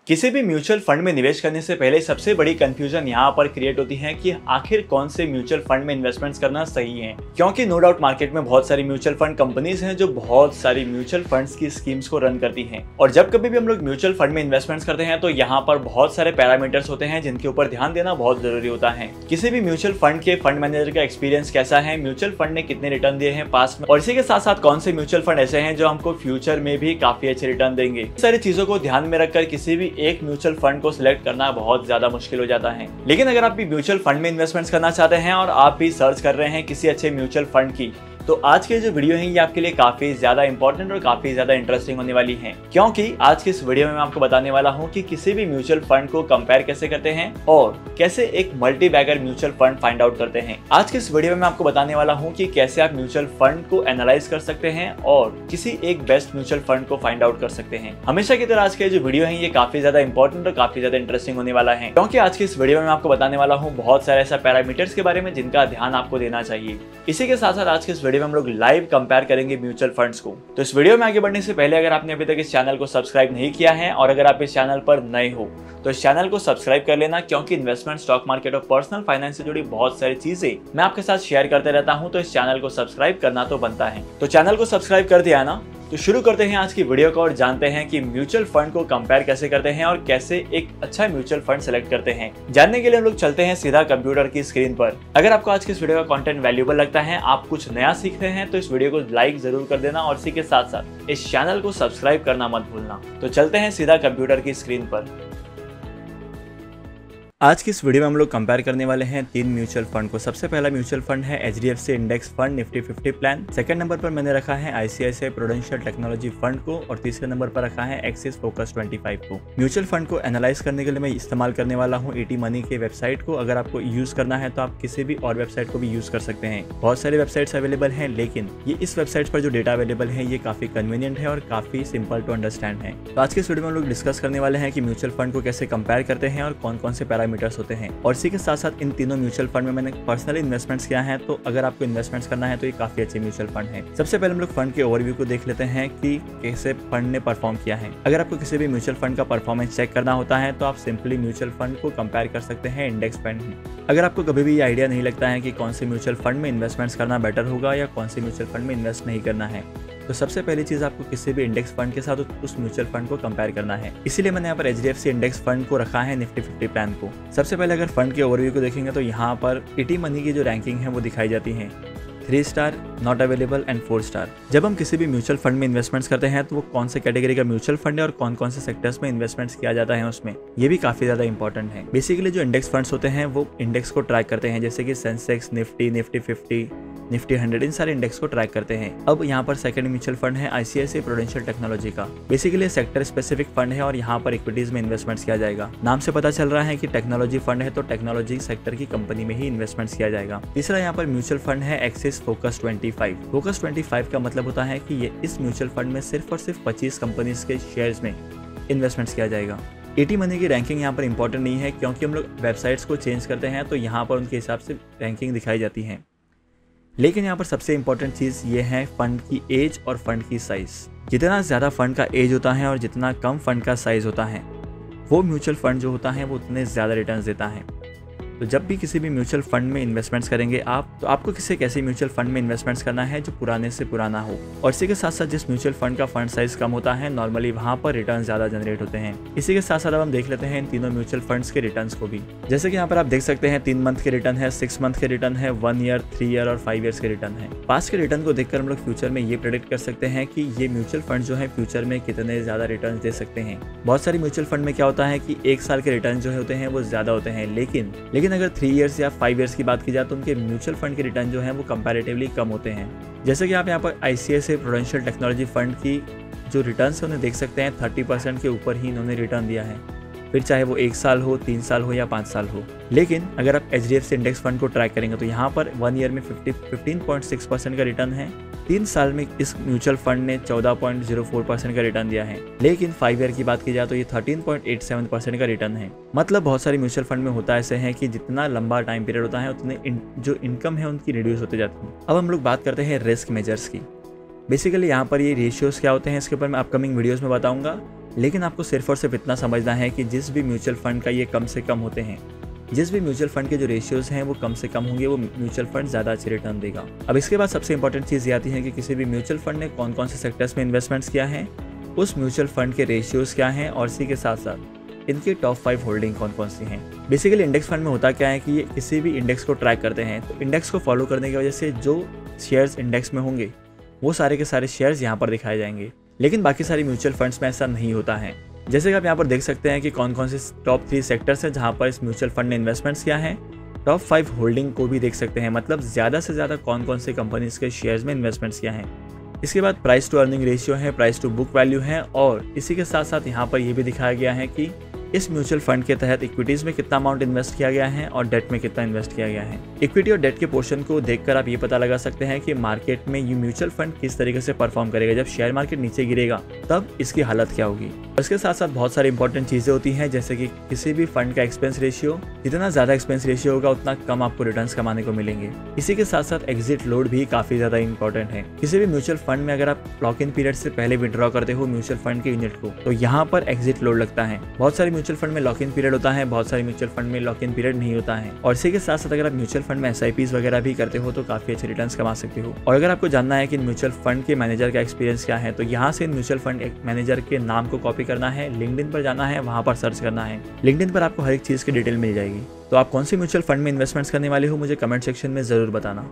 किसी भी mutual fund में निवेश करने से पहले सबसे बड़ी कंफ्यूजन यहाँ पर क्रिएट होती है कि आखिर कौन से म्यूचुअल फंड में इन्वेस्टमेंट्स करना सही है, क्योंकि नो डाउट मार्केट में बहुत सारी म्यूचुअल फंड कंपनीज हैं जो बहुत सारी म्यूचुअल फंड्स की स्कीम्स को रन करती हैं। और जब कभी भी हम लोग म्यूचुअल फंड में इन्वेस्टमेंट्स करते हैं तो यहाँ पर बहुत सारे पैरामीटर्स होते हैं जिनके ऊपर ध्यान देना बहुत जरूरी होता है। किसी भी म्यूचुअल फंड के फंड मैनेजर का एक्सपीरियंस कैसा है, म्यूचुअल फंड ने कितने रिटर्न दिए हैं पास्ट में, और इसी के साथ साथ कौन से म्यूचुअल फंड ऐसे हैं जो हमको फ्यूचर में भी काफी अच्छे रिटर्न देंगे। सारी चीजों को ध्यान में रखकर किसी भी एक म्यूचुअल फंड को सिलेक्ट करना बहुत ज्यादा मुश्किल हो जाता है। लेकिन अगर आप भी म्यूचुअल फंड में इन्वेस्टमेंट्स करना चाहते हैं और आप भी सर्च कर रहे हैं किसी अच्छे म्यूचुअल फंड की, तो आज के जो वीडियो है ये आपके लिए काफी ज्यादा इंपॉर्टेंट और काफी ज्यादा इंटरेस्टिंग होने वाली है, क्योंकि आज के इस वीडियो में मैं आपको बताने वाला हूं कि किसी भी म्यूचुअल फंड को कंपेयर कैसे करते हैं और कैसे एक multi bagger mutual fund find out करते हैं। आज के इस वीडियो में मैं आपको बताने वाला हूं कि कैसे आप म्यूचुअल फंड को एनालाइज कर सकते हैं और किसी एक बेस्ट म्यूचुअल फंड को फाइंड आउट कर सकते हैं। हमेशा की तरह आज के जो वीडियो है ये काफी ज्यादा इंपॉर्टेंट और काफी ज्यादा इंटरेस्टिंग होने वाला है, क्योंकि आज के इस वीडियो में मैं आपको बताने वाला हूँ बहुत सारे ऐसा पैरामीटर्स के बारे में जिनका ध्यान आपको देना चाहिए। इसी के साथ साथ आज के इस वीडियो में हम लोग लाइव कंपेयर करेंगे म्यूचुअल फंड्स को। तो इस वीडियो में आगे बढ़ने से पहले अगर आपने अभी तक इस चैनल को सब्सक्राइब नहीं किया है और अगर आप इस चैनल पर नए हो तो इस चैनल को सब्सक्राइब कर लेना, क्योंकि इन्वेस्टमेंट, स्टॉक मार्केट और पर्सनल फाइनेंस से जुड़ी बहुत सारी चीजें मैं आपके साथ शेयर करते रहता हूं, तो इस चैनल को सब्सक्राइब करना तो बनता है। तो चैनल को सब्सक्राइब कर दिया ना, तो शुरू करते हैं आज की वीडियो को और जानते हैं कि म्यूचुअल फंड को कंपेयर कैसे करते हैं और कैसे एक अच्छा म्यूचुअल फंड सेलेक्ट करते हैं। जानने के लिए हम लोग चलते हैं सीधा कंप्यूटर की स्क्रीन पर। अगर आपको आज की इस वीडियो का कंटेंट वैल्यूएबल लगता है, आप कुछ नया सीख रहे हैं, तो इस वीडियो को लाइक जरूर कर देना और इसी के साथ साथ इस चैनल को सब्सक्राइब करना मत भूलना। तो चलते हैं सीधा कंप्यूटर की स्क्रीन पर। आज की इस वीडियो में हम लोग कंपेयर करने वाले हैं 3 म्यूचुअल फंड को। सबसे पहला म्यूचुअल फंड है HDFC index fund Nifty 50 plan. Second number पर मैंने रखा है ICICI प्रूडेंशियल टेक्नोलॉजी फंड को और तीसरे नंबर पर रखा है एक्सिस फोकस 25 को। म्यूचुअल फंड को एनालाइज करने के लिए मैं इस्तेमाल करने वाला हूँ ET मनी के वेबसाइट को। अगर आपको यूज करना है तो आप किसी भी और वेबसाइट को भी यूज कर सकते हैं। बहुत सारे वेबसाइट्स अवेलेबल हैं, लेकिन ये इस वेबसाइट पर जो डेटा अवेलेबल है ये काफी कन्वीनियंट है और काफी सिंपल टू अंडरस्टैंड है। तो आज के इस वीडियो में हम लोग डिस्कस करने वाले हैं कि म्यूचुअल फंड को कैसे कंपेयर करते हैं और कौन कौन से पैरामीटर्स होते हैं। और इसी के साथ साथ इन तीनों म्यूचुअल फंड में मैंने पर्सनली इन्वेस्टमेंट्स किया है, तो अगर आपको इन्वेस्टमेंट्स करना है तो ये काफी अच्छे म्यूचुअल फंड है। सबसे पहले हम लोग फंड के ओवरव्यू को देख लेते हैं कि कैसे फंड ने परफॉर्म किया है। अगर आपको किसी भी म्यूचुअल फंड का परफॉर्मेंस चेक करना होता है तो आप सिंपली म्यूचुअल फंड को कंपेयर कर सकते हैं इंडेक्स फंड में। अगर आपको कभी भी ये आइडिया नहीं लगता है कि कौन से म्यूचुअल फंड में इन्वेस्टमेंट्स करना बेटर होगा या कौन से म्यूचुअल फंड में इन्वेस्ट नहीं करना है, तो सबसे पहली चीज आपको किसी भी इंडेक्स फंड के साथ उस म्यूचुअल फंड को कंपेयर करना है। इसीलिए मैंने यहाँ पर HDFC इंडेक्स फंड को रखा है निफ्टी 50 प्लान को। सबसे पहले अगर फंड के ओवरव्यू को देखेंगे तो यहाँ पर ET मनी की जो रैंकिंग है वो दिखाई जाती है 3 star, not available and 4 star. जब हम किसी भी म्यूचुअल फंड में इन्वेस्टमेंट्स करते हैं तो वो कौन से कैटेगरी का म्यूचुअल फंड है और कौन कौन से सेक्टर्स में इन्वेस्टमेंट्स किया जाता है उसमें, ये भी काफी ज्यादा इंपॉर्टेंट है। बेसिकली जो इंडेक्स फंड्स होते हैं वो इंडेक्स को ट्रैक करते हैं, जैसे कि सेंसेक्स, निफ्टी 50, निफ्टी 100, इन सारे इंडेक्स को ट्रैक करते हैं। अब यहाँ पर सेकंड म्यूचुअल फंड है ICICI प्रूडेंशियल टेक्नोलॉजी का। बेसिकली सेक्टर स्पेसिफिक फंड है और यहाँ पर इक्विटीज में इन्वेस्टमेंट्स किया जाएगा। नाम से पता चल रहा है कि टेक्नोलॉजी फंड है तो टेक्नोलॉजी सेक्टर की कंपनी में ही इन्वेस्टमेंट्स किया जाएगा। तीसरा यहाँ पर म्यूचुअल फंड है एक्सिस फोकस 25। फोकस 25 का मतलब होता है कि ये इस म्यूचुअल फंड में सिर्फ और सिर्फ 25 कंपनीज के शेयर्स में इन्वेस्टमेंट्स किया जाएगा। ET मनी की रैंकिंग यहाँ पर इंपॉर्टेंट नहीं है, क्योंकि हम लोग वेबसाइट्स को चेंज करते हैं तो यहाँ पर उनके हिसाब से रैंकिंग दिखाई जाती है। लेकिन यहाँ पर सबसे इंपॉर्टेंट चीज़ ये है फंड की एज और फंड की साइज। जितना ज़्यादा फंड का एज होता है और जितना कम फंड का साइज होता है, वो म्यूचुअल फंड जो होता है वो उतने ज़्यादा रिटर्न्स देता है। तो जब भी किसी भी म्यूचुअल फंड में इन्वेस्टमेंट्स करेंगे आप, तो आपको किसी कैसे म्यूचुअल फंड में इन्वेस्टमेंट्स करना है जो पुराने से पुराना हो। और इसी के साथ साथ जिस म्यूचुअल फंड का फंड साइज कम होता है, नॉर्मली वहाँ पर रिटर्न ज़्यादा जनरेट होते हैं। इसी के साथ साथ अब हम देख लेते हैं इन तीनों म्यूचुअल फंड्स के रिटर्न्स को भी। जैसे कि यहाँ पर आप देख सकते हैं 3 मंथ के रिटर्न है, 6 मंथ के रिटर्न है, 1 ईयर, 3 ईयर और 5 ईयर्स के रिटर्न है। पास्ट के रिटर्न को देखकर हम लोग फ्यूचर में ये प्रेडिक्ट कर सकते हैं कि ये म्यूचुअल फंड जो है फ्यूचर में कितने ज़्यादा रिटर्न दे सकते हैं। बहुत सारे म्यूचुअल फंड में क्या होता है कि 1 साल के रिटर्न जो होते हैं वो ज़्यादा होते हैं, लेकिन अगर 3 ईयर्स या 5 ईयर्स की बात की जाए तो उनके म्यूचुअल फंड के रिटर्न जो है वो कंपैरेटिवली कम होते हैं। जैसे कि आप यहाँ पर ICICI प्रूडेंशियल टेक्नोलॉजी फंड की जो रिटर्न्स है उन्हें देख सकते हैं, 30% के ऊपर ही इन्होंने रिटर्न दिया है, फिर चाहे वो 1 साल हो, 3 साल हो या 5 साल हो। लेकिन अगर आप HDFC इंडेक्स फंड को ट्रैक करेंगे तो यहाँ पर 1 ईयर में 15.6% का रिटर्न है, 3 साल में इस म्यूचुअल फंड ने 14.04% का रिटर्न दिया है, लेकिन 5 ईयर की बात की जाए तो ये 13.87% का रिटर्न है। मतलब बहुत सारे म्यूचुअल फंड में होता ऐसे है कि जितना लंबा टाइम पीरियड होता है उतने जो इनकम है उनकी रिड्यूस होते जाती है। अब हम लोग बात करते हैं रिस्क मेजर्स की। बेसिकली यहाँ पर ये रेशियोज क्या होते हैं इसके ऊपर मैं अपकमिंग वीडियोस में बताऊंगा। लेकिन आपको सिर्फ और सिर्फ इतना समझना है कि जिस भी म्यूचुअल फंड का ये कम से कम होते हैं, जिस भी म्यूचुअल फंड के जो रेशियोज हैं वो कम से कम होंगे, वो म्यूचुअल फंड ज़्यादा अच्छी रिटर्न देगा। अब इसके बाद सबसे इंपॉर्टेंट चीज़ ये आती है कि किसी भी म्यूचुअल फंड ने कौन कौन से सेक्टर्स में इन्वेस्टमेंट्स किया है, उस म्यूचुअल फंड के रेशियोज क्या हैं और इसी के साथ साथ इनकी टॉप 5 होल्डिंग कौन कौन सी हैं। बेसिकली इंडेक्स फंड में होता क्या है कि ये किसी भी इंडेक्स को ट्रैक करते हैं, तो इंडेक्स को फॉलो करने की वजह से जो शेयर्स इंडेक्स में होंगे वो सारे के सारे शेयर्स यहाँ पर दिखाए जाएंगे। लेकिन बाकी सारी म्यूचुअल फंड्स में ऐसा नहीं होता है। जैसे कि आप यहाँ पर देख सकते हैं कि कौन कौन से टॉप 3 सेक्टर्स हैं जहाँ पर इस म्यूचुअल फंड ने इन्वेस्टमेंट्स किया है। टॉप 5 होल्डिंग को भी देख सकते हैं, मतलब ज़्यादा से ज़्यादा कौन कौन से कंपनीज के शेयर्स में इन्वेस्टमेंट्स किया है। इसके बाद प्राइस टू अर्निंग रेशियो है, प्राइस टू बुक वैल्यू है, और इसी के साथ साथ यहाँ पर यह भी दिखाया गया है कि इस म्यूचुअल फंड के तहत इक्विटीज़ में कितना अमाउंट इन्वेस्ट किया गया है और डेट में कितना इन्वेस्ट किया गया है। इक्विटी और डेट के पोर्शन को देखकर आप ये पता लगा सकते हैं कि मार्केट में ये म्यूचुअल फंड किस तरीके से परफॉर्म करेगा। जब शेयर मार्केट नीचे गिरेगा तब इसकी हालत क्या होगी। इसके साथ साथ बहुत सारी इंपॉर्टेंट चीज़ें होती हैं, जैसे कि किसी भी फंड का एक्सपेंस रेशियो, जितना ज़्यादा एक्सपेंस रेशियो होगा उतना कम आपको रिटर्न्स कमाने को मिलेंगे। इसी के साथ साथ एग्जिट लोड भी काफ़ी ज़्यादा इंपॉर्टेंट है। किसी भी म्यूचुअल फंड में अगर आप लॉक इन पीरियड से पहले विड्रॉ करते हो म्यूचुअल फंड के यूनिट को, तो यहाँ पर एग्जिट लोड लगता है। बहुत सारे म्यूचुअल फंड में लॉक इन पीरियड होता है, बहुत सारे म्यूचुअल फंड में लॉक इन पीरियड नहीं होता है। और इसी के साथ साथ अगर आप म्यूचुअल फंड में SIPs वगैरह भी करते हो तो काफ़ी अच्छे रिटर्न्स कमा सकते हो। और अगर आपको जानना है कि म्यूचुअल फंड के मैनेजर का एक्सपीरियंस क्या है, तो यहाँ से म्यूचुअल फंड एक मैनेजर के नाम को कॉपी करना है, लिंक्डइन पर जाना है, वहाँ पर सर्च करना है। लिंक्डइन पर आपको हर एक चीज़ की डिटेल मिल जाएगी। तो आप कौन सी म्यूचुअल फंड में इन्वेस्टमेंट्स करने वाले हो मुझे कमेंट सेक्शन में ज़रूर बताना।